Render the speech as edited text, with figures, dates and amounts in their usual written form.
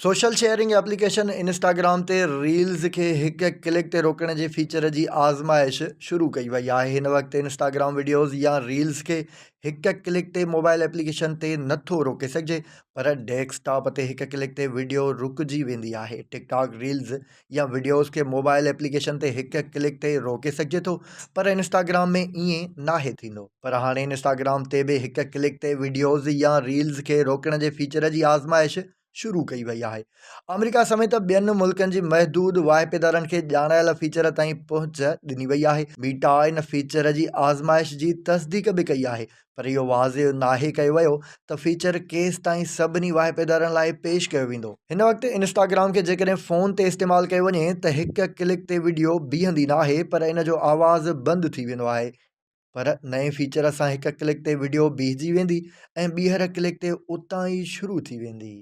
Social sharing application Instagram ते reels खे हिक क्लिक ते रोकण जे फीचर जी आज़माइश शुरू कई वई आहे। हिन वक़्तु इंस्टाग्राम वीडियोज़ या रील्स खे हिक क्लिक ते मोबाइल एप्लीकेशन ते नथो रोके सघिजे, पर डेस्कटॉप ते हिक क्लिक ते वीडियो रुकिजी वेंदी आहे। टिकटॉक रील्स या वीडियोज़ खे मोबाइल एप्लीकेशन ते हिक क्लिक ते रोके सघिजे थो, पर इंस्टाग्राम में ईअं नाहे थींदो। पर हाणे इंस्टाग्राम ते बि हिक क्लिक ते वीडियोज़ या रील्स खे रोकण जे फीचर जी आज़माइश शुरू कई वई आहे। अमेरिका समेत ॿियनि मुल्कनि जी महदूद वाहिपेदारनि खे ॼाणायल फीचर ताईं पहुच ॾिनी वई आहे। मीटा इन फीचर जी आज़माइश जी तस्दीक बि कई आहे, पर इहो वाज़िह नाहे कयो वियो त फीचर केसि ताईं सभिनी वाहिपेदारनि लाइ पेश कयो वेंदो। हिन वक़्तु इंस्टाग्राम खे जेकॾहिं फ़ोन ते इस्तेमालु कयो वञे त हिक क्लिक ते वीडियो बीहंदी नाहे, पर इन जो आवाज़ु बंदि थी वेंदो आहे। पर नए फीचर सां हिक क्लिक ते वीडियो बीहजी वेंदी ऐं ॿीहर क्लिक ते उतां ई शुरू थी वेंदी।